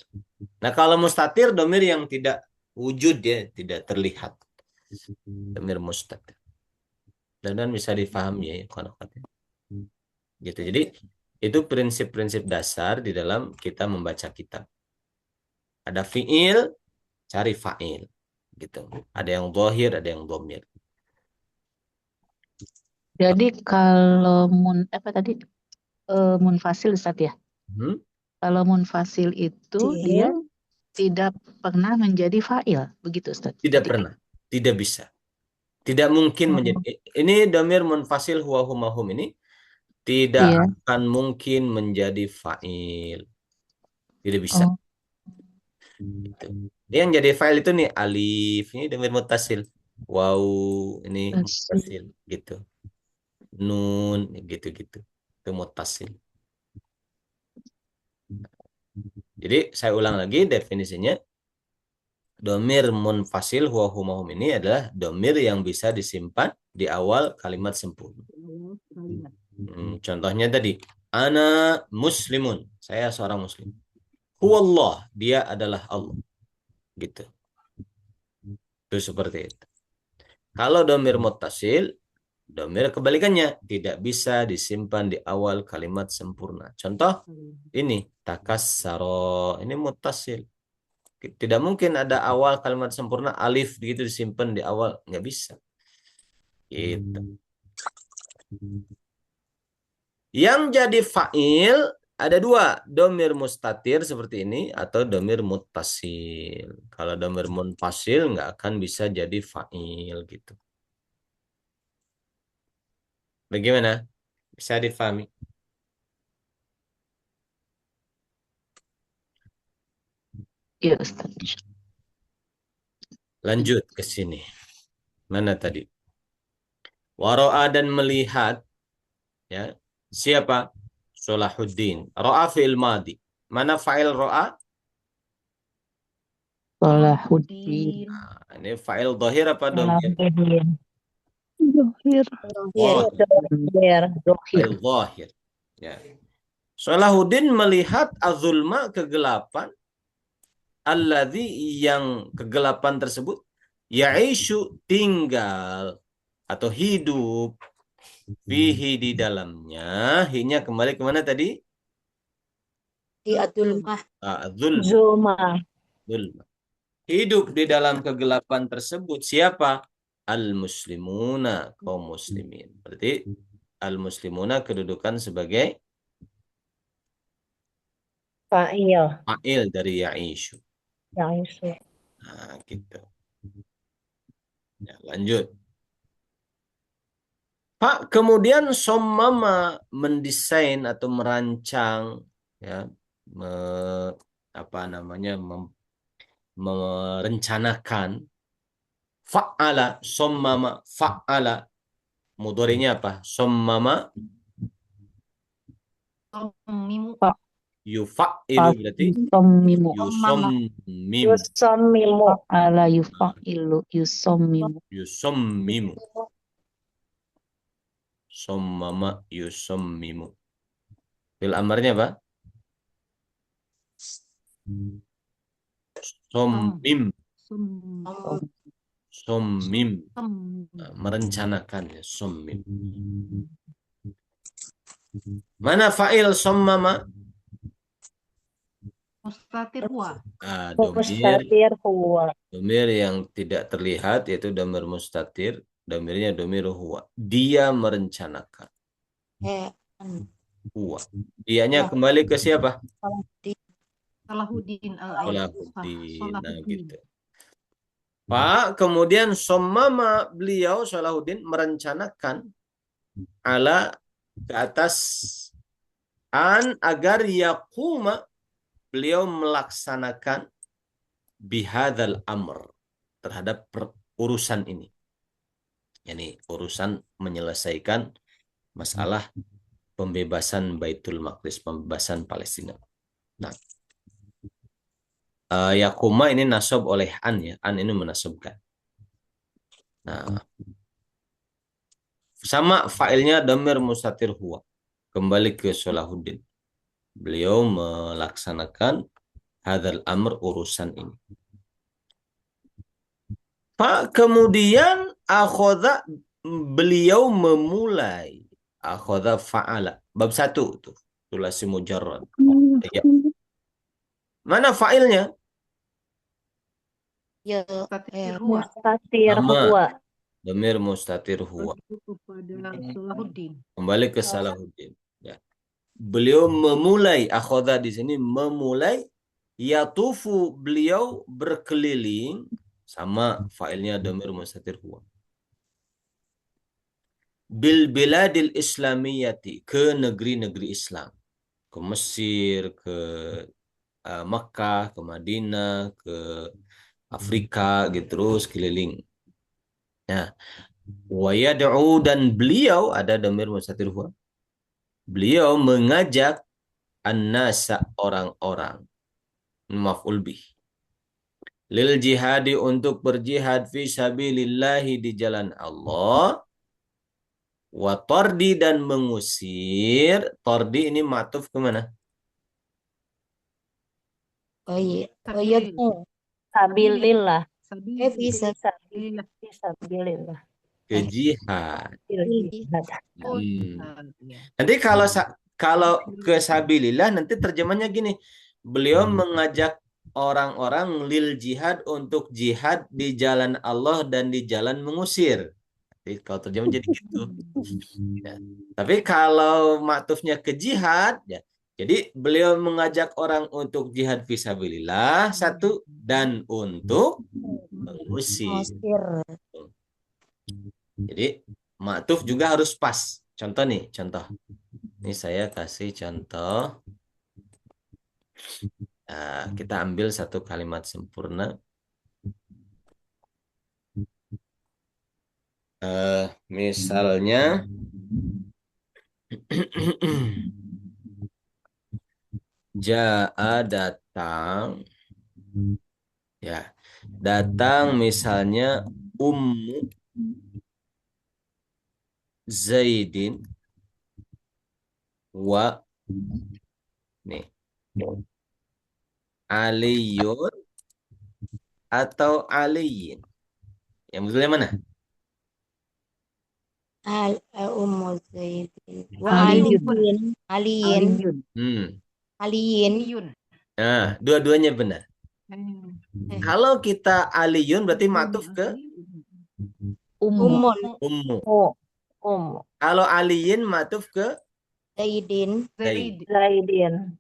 Nah, kalau mustatir, domir yang tidak wujud ya, tidak terlihat. Domir mustatir. Dan bisa difahami ya, konotasinya. Gitu. Jadi, itu prinsip-prinsip dasar di dalam kita membaca kitab. Ada fi'il, cari fa'il. Gitu. Ada yang zahir, ada yang dhamir. Jadi kalau munfasil Ustaz ya. Kalau munfasil itu dia tidak pernah menjadi fa'il, begitu Ustaz. Tidak Tadi. pernah, tidak bisa. Tidak mungkin Oh, menjadi. Ini domir munfasil huwa huma hum ini tidak iya. akan mungkin menjadi fa'il. Tidak bisa. Oh, Gitu. Yang jadi fa'il itu nih alif, ini domir muttasil. Waw, ini tasih. muttasil gitu. Nun gitu-gitu. Itu muttasil. Jadi saya ulang lagi definisinya. Domir munfasil huwa huma hum ini adalah domir yang bisa disimpan di awal kalimat sempurna. Contohnya tadi, ana muslimun. Saya seorang muslim. Huwallah, dia adalah Allah. Gitu. Itu seperti itu. Kalau domir muttasil, domir kebalikannya tidak bisa disimpan di awal kalimat sempurna. Contoh ini takassaro, ini muttasil. Tidak mungkin ada awal kalimat sempurna alif gitu disimpan di awal, nggak bisa. Gitu. Yang jadi fa'il ada dua, domir mustatir seperti ini atau domir muttasil. Kalau domir munfasil nggak akan bisa jadi fa'il gitu. Bagaimana? Bisa difahami? Iya Ustaz. Lanjut ke sini. Mana tadi? Waro'a dan melihat, ya. Siapa? Salahuddin. Ro'a fi'il madi. Mana fa'il ro'a? Salahuddin. Nah, ini fa'il dhahir apa domir? Salahuddin. Dohir. Oh, Dohir. fa'il dhahir. Ya. Salahuddin melihat azulma, kegelapan, alladzi, yang kegelapan tersebut ya'ishu, tinggal atau hidup, fihi, di dalamnya. Hinya kembali kemana tadi? Di adulmah. Zulma. Zulma. Hidup di dalam kegelapan tersebut siapa? Al-muslimuna, kaum muslimin. Berarti al-muslimuna kedudukan sebagai fa'il dari ya'ishu. Nah, gitu. Ya, lanjut. Pak, kemudian sommama, mendesain atau merancang, ya, apa namanya, merencanakan. Fa'ala, sommama, fa'ala. Mudhari'nya apa? Sommama, Mimu. yufa'ilu, berarti Yusommimu. yusommimu. Ala yufa'ilu. Yusommimu. Yusommimu. Sommama yusommimu. Fil amarnya apa? Sommim. Sommim. Nah, merencanakan, ya. Sommim. Mana fa'il sommama? Mustatir huwa. Domir yang tidak terlihat, yaitu domir mustatir. Domirnya domir huwa. Dia merencanakan. Huwa. Dianya kembali ke siapa? Salahuddin Salahuddin. Nah, gitu. Pak, kemudian sommama, beliau Salahuddin merencanakan ala, ke atas, agar yaquma, beliau melaksanakan bihadzal amr, terhadap urusan ini. Yani urusan menyelesaikan masalah pembebasan Baitul Maqdis, pembebasan Palestina. Nah, yaquma ini nasab oleh an, ya. An ini menasabkan. Nah, sama fa'ilnya damir mustatir huwa. Kembali ke Salahuddin. Beliau melaksanakan hadzal amr, urusan ini. Pak, kemudian akhodha, beliau memulai. Akhodha fa'ala. Bab 1 tuh. Tulasi mujarrad. Ya. Mana fa'ilnya? Mustatir huwa. Sama. Damir mustatir huwa. Kepada Salahuddin. Kembali ke Salahuddin. Ya. Beliau memulai, akhodha di sini memulai Yatufu, beliau berkeliling, sama failnya dhamir mustatir huwa. Bil biladil islamiyati, ke negeri-negeri Islam. Ke Mesir, ke Mekah, ke Madinah, ke Afrika, gitu terus keliling. Nah, wa yad'u, dan beliau ada dhamir mustatir huwa. Beliau mengajak an-nasa, orang-orang, maf'ul bih. Lil jihadi, untuk berjihad fi sabilillahi, di jalan Allah. Wa tordi, dan mengusir. Tordi ini ma'tuf kemana? Oh iya. Oh iya. Sabil. Sabilillah. Sabil. Bisa. Lillah. Sabilillah. Ke jihad. Jihad. Oh, Hmm. ya. Nanti kalau ke sabilillah, nanti terjemahnya gini. Beliau mengajak orang-orang lil jihad, untuk jihad di jalan Allah dan di jalan mengusir. Jadi, kalau terjemah jadi gitu. Ya. Tapi kalau maktufnya ke jihad, ya. Jadi beliau mengajak orang untuk jihad fisabilillah, satu, dan untuk mengusir. Mosir. Jadi maktuf juga harus pas. Contoh nih, contoh. Ini saya kasih contoh. Kita ambil satu kalimat sempurna. Misalnya Ja'a, datang, ya, datang misalnya Ummu Zaidin wa, nih, Aliyun atau Aliyin. Yang betulnya mana? Ummu Zaidin. Wa Aliyun. Aliyin. Aliyun. Aliyin. Yun. Nah, dua-duanya benar. Kalau kita Aliyun berarti matuf ke Ummu. Ummun. Ummu. Oh, Kalau Aliyin matuf ke Zaidin. Zaid. Zaidin.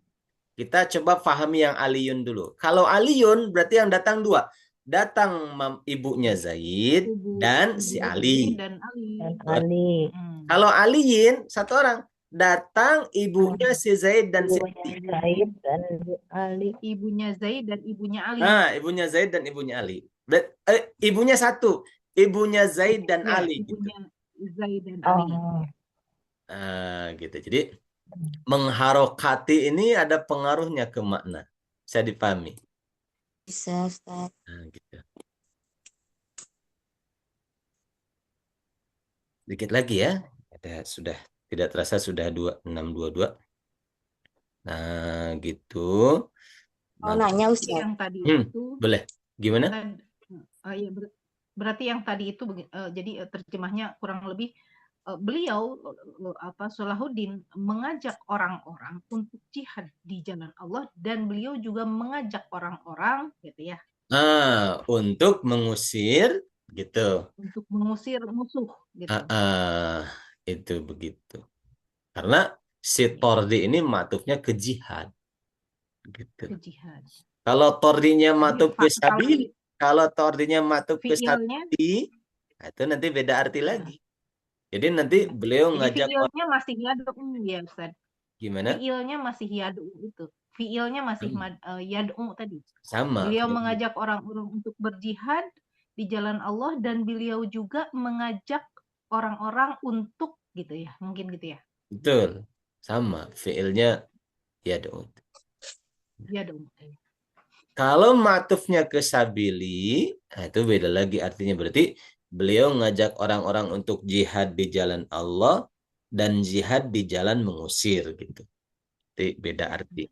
Kita coba pahami yang Aliyun dulu. Kalau Aliyun berarti yang datang dua. Datang ibunya Zaid dan si Ali. Dan Ali. Dan Ali. Kalau Aliyin satu orang. Datang ibunya si Zaid dan si Ali. Zaid dan Ali. Ibunya Zaid dan ibunya Ali. Ibunya Zaid dan ibunya Ali. Ibunya satu. Ibunya Zaid dan Ya, Ali. ibunya Gitu. Zaid dan Ali. Gitu. Jadi mengharokati ini ada pengaruhnya ke makna. Bisa dipahami. Bisa, Ustaz. Gitu. Dikit lagi ya. Sudah tidak terasa sudah 6:22. Nah, gitu. Mau nanya Ustaz. Yang tadi itu boleh. Gimana? Ya, berarti yang tadi itu jadi terjemahnya kurang lebih beliau Salahuddin mengajak orang-orang untuk jihad di jalan Allah, dan beliau juga mengajak orang-orang gitu ya. Untuk mengusir gitu. Untuk mengusir musuh gitu. Itu begitu. Karena si tordi ini matufnya ke jihad. Gitu. Ke jihad. Kalau tordinya matuf ke sabil, kalau tordinya matuf ke sabil, itu nanti beda arti lagi. Jadi nanti beliau ngajak. Fiilnya masih yad'u ya Ustaz. Gimana? Fiilnya masih yad'u itu. Fiilnya masih yad'u tadi. Sama. Beliau mengajak orang-orang untuk berjihad di jalan Allah, dan beliau juga mengajak orang-orang untuk gitu ya. Mungkin gitu ya. Betul. Sama. Fiilnya yad'u. Yad'u. Kalau matufnya ke sabili, itu beda lagi artinya. Berarti beliau ngajak orang-orang untuk jihad di jalan Allah dan jihad di jalan mengusir gitu. Jadi beda arti.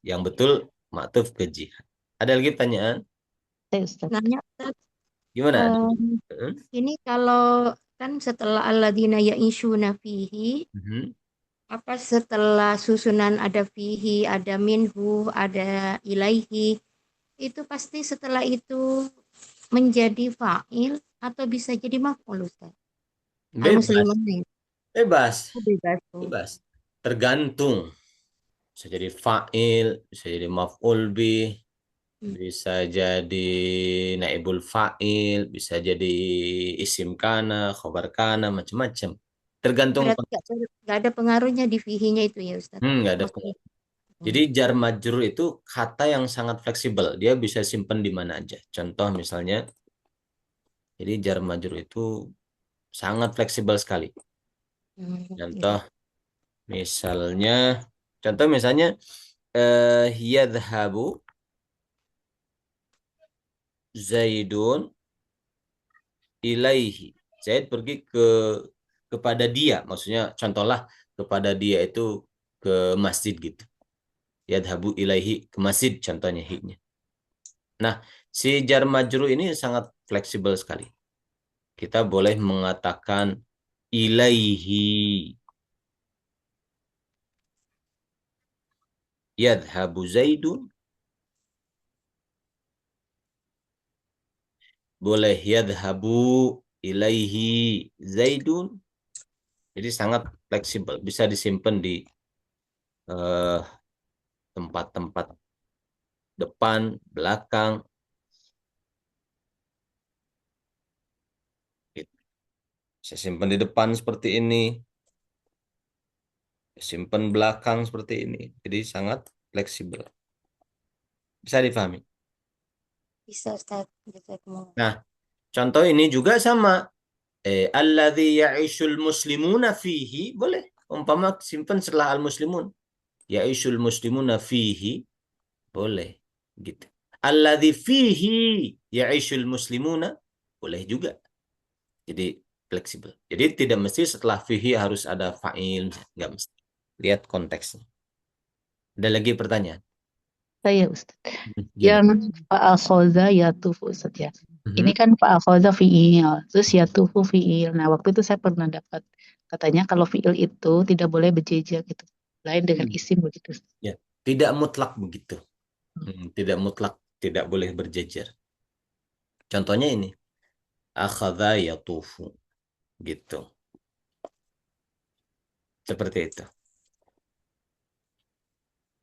Yang betul matuf ke jihad. Ada lagi pertanyaan? Nanya Ustaz. Gimana? Ini kalau kan setelah alladzina ya'ishuna fihi, apa setelah susunan ada fihi, ada minhu, ada ilaihi, itu pasti setelah itu menjadi fa'il atau bisa jadi maf'ul Ustaz? Bebas. Al-muslimin. Bebas. Bebas. Bebas. Tergantung. bisa jadi fa'il, bisa jadi maf'ul bih, Hmm. bisa jadi naibul fa'il, bisa jadi isim kana, khobar kana, macam-macam. Tergantung. Berarti nggak ada pengaruhnya di fihinya itu ya Ustadz. Nggak ada Maksudnya. pengaruh. Jadi Hmm. jar majrur itu kata yang sangat fleksibel. Dia bisa simpen di mana aja. Contoh misalnya, jadi jar majrur itu sangat fleksibel sekali. Gitu. Contoh misalnya, contoh misalnya, yadhabu Zaidun ilaihi. Zaid pergi kepada dia. Maksudnya contohlah kepada dia itu ke masjid gitu. Yadhabu ilaihi ke masjid contohnya hi-nya. Nah, si jar majrur ini sangat fleksibel sekali. Kita boleh mengatakan ilaihi yadhabu Zaidun. Boleh yadhabu ilaihi Zaidun. Jadi sangat fleksibel. Bisa disimpan di eh, tempat-tempat depan, belakang. Gitu. Saya simpan di depan seperti ini. Simpan belakang seperti ini. Jadi sangat fleksibel. Bisa difahami. Bisa Ustadz. Jazakumullah. Nah, contoh ini juga sama. Alladzi ya'ishul muslimuna fihi. Boleh. Umpama simpan setelah al-muslimun. Ya'ishul muslimuna fihi. Boleh. Gitu. Alladzi fihi ya'ishul muslimuna. Boleh juga. Jadi fleksibel. Jadi tidak mesti setelah fihi harus ada fa'il. Nggak mesti. Lihat konteksnya. Ada lagi pertanyaan? Saya Ustaz. Gimana? Yang fa'akhoza yatufu Ustaz ya. Ini Mhm. kan fa'akhoza fi'il, terus yatufu fi'il. Nah, waktu itu saya pernah dapat katanya kalau fi'il itu tidak boleh berjejer gitu. Lain dengan isim begitu. Ya, tidak mutlak begitu. Tidak mutlak, tidak boleh berjejer. Contohnya ini, akhadha yatufu, gitu. Seperti itu.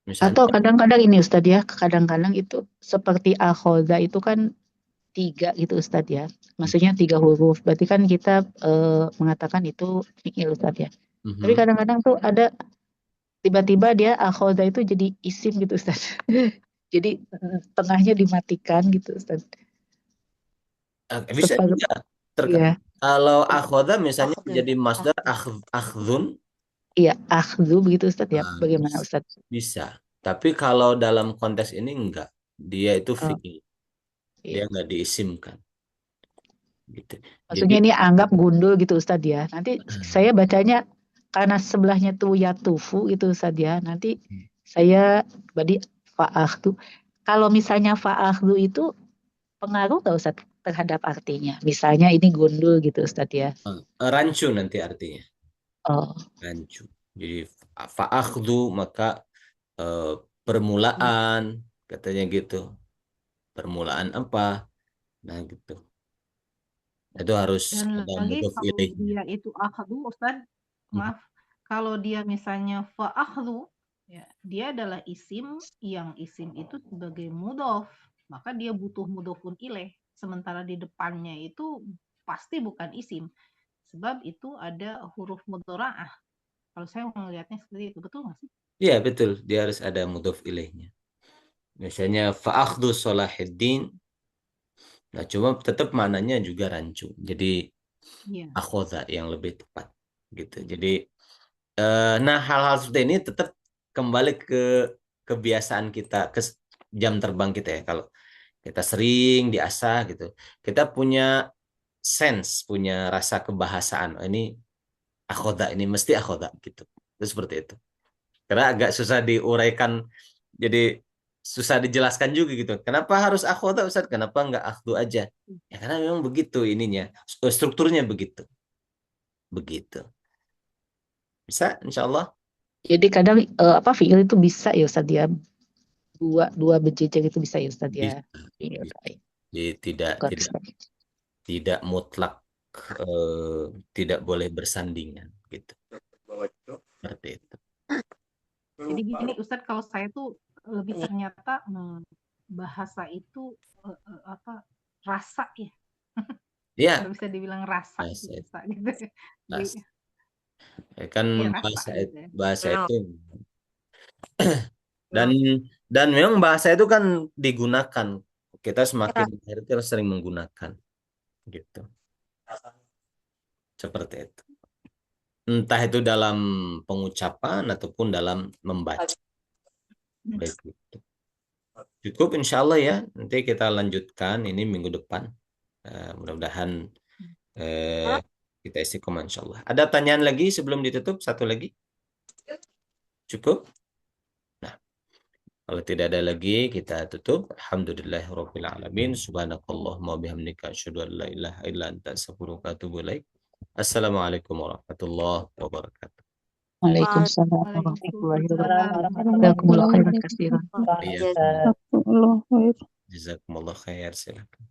Atau Misalnya, kadang-kadang ini Ustaz ya, kadang-kadang itu seperti akhoza itu kan tiga gitu Ustaz ya. Maksudnya tiga huruf. Berarti kan kita mengatakan itu fi'il Ustaz ya. Tapi mhm. kadang-kadang tuh ada tiba-tiba dia akhoza itu jadi isim gitu Ustaz. Jadi tengahnya dimatikan gitu Ustaz. Bisa Seperti juga. ya, Kalau akhadha misalnya Akhdun. jadi masdar Akhdun. akhdhun, iya akhzu begitu Ustaz ya. Bagaimana Ustaz? bisa. Tapi kalau dalam konteks ini enggak. Dia itu Oh, fi'il. Dia iya. enggak diisimkan. Gitu. Jadi, Maksudnya ini anggap gundul gitu Ustaz ya. Nanti saya bacanya karena sebelahnya tuh yatufu gitu Ustaz ya. Nanti saya badi fa'akhdu. Kalau misalnya fa'akhdu itu pengaruh nggak Ustaz terhadap artinya? Misalnya ini gundul gitu Ustaz ya. rancu nanti artinya. Oh, Rancu. Jadi, fa'akhdu maka eh, permulaan, katanya gitu. Permulaan apa? Nah, gitu. Itu harus Dan ada lagi mudhof kalau ilaihnya. dia itu akhdu, Ustaz, maaf, kalau dia misalnya fa'akhdu, ya, dia adalah isim yang isim itu sebagai mudhof, maka dia butuh mudhofun ilaih. Sementara di depannya itu pasti bukan isim, sebab itu ada huruf mudhora'ah. Kalau saya melihatnya seperti itu, betul nggak sih? Iya, betul. Dia harus ada mudhof ilaihnya. Misalnya fa'akhdu Salahuddin. Nah, cuma tetap mananya juga rancu. Jadi Iya. akhoda yang lebih tepat gitu. Jadi nah hal-hal seperti ini tetap kembali ke kebiasaan kita, ke jam terbang kita ya. Kalau kita sering diasah gitu, kita punya sense, punya rasa kebahasaan. Oh, ini akhoda, ini mesti akhoda gitu. Itu seperti itu. Karena agak susah diuraikan, jadi susah dijelaskan juga gitu. Kenapa harus akhoda Ustaz? Kenapa nggak akhdu aja? Ya karena memang begitu ininya, strukturnya begitu. Begitu. Bisa, insya Allah. jadi kadang apa fi'il itu bisa ya Ustaz ya. Dua berjejer itu bisa ya Ustaz ya. Bisa, Fi'il. bisa. Jadi tidak Bukan tidak Ustaz. tidak mutlak, tidak boleh bersandingan gitu. Seperti itu. Jadi Jadi gini Ustadz, kalau saya tuh lebih ternyata bahasa itu apa rasa ya. Iya, Kalau bisa dibilang rasa bahasa itu itu. bisa gitu. Bahasa. Jadi, Ya kan iya rasa bahasa gitu ya. bahasa Belum. itu dan Belum. dan memang bahasa itu kan digunakan. Kita semakin Ya, akhir kita sering menggunakan gitu. Seperti itu. Entah itu dalam pengucapan ataupun dalam membaca. Baik itu. Cukup insya Allah ya. Nanti kita lanjutkan ini minggu depan. Mudah-mudahan eh, kita istiqomah insya Allah. Ada tanyaan lagi sebelum ditutup? Satu lagi? Cukup? Nah, kalau tidak ada lagi, kita tutup. Alhamdulillahirabbil alamin. Subhanakallahumma bihamdika asyhadu an la ilaha illa anta astaghfiruka wa atubu ilaik. Assalamualaikum warahmatullahi wabarakatuh. Waalaikumsalam warahmatullahi wabarakatuh. Jazakumullah khairan katsiran. Iya, Jazakallah. Jazakumullah khair. jazakumullah khair. Silakan.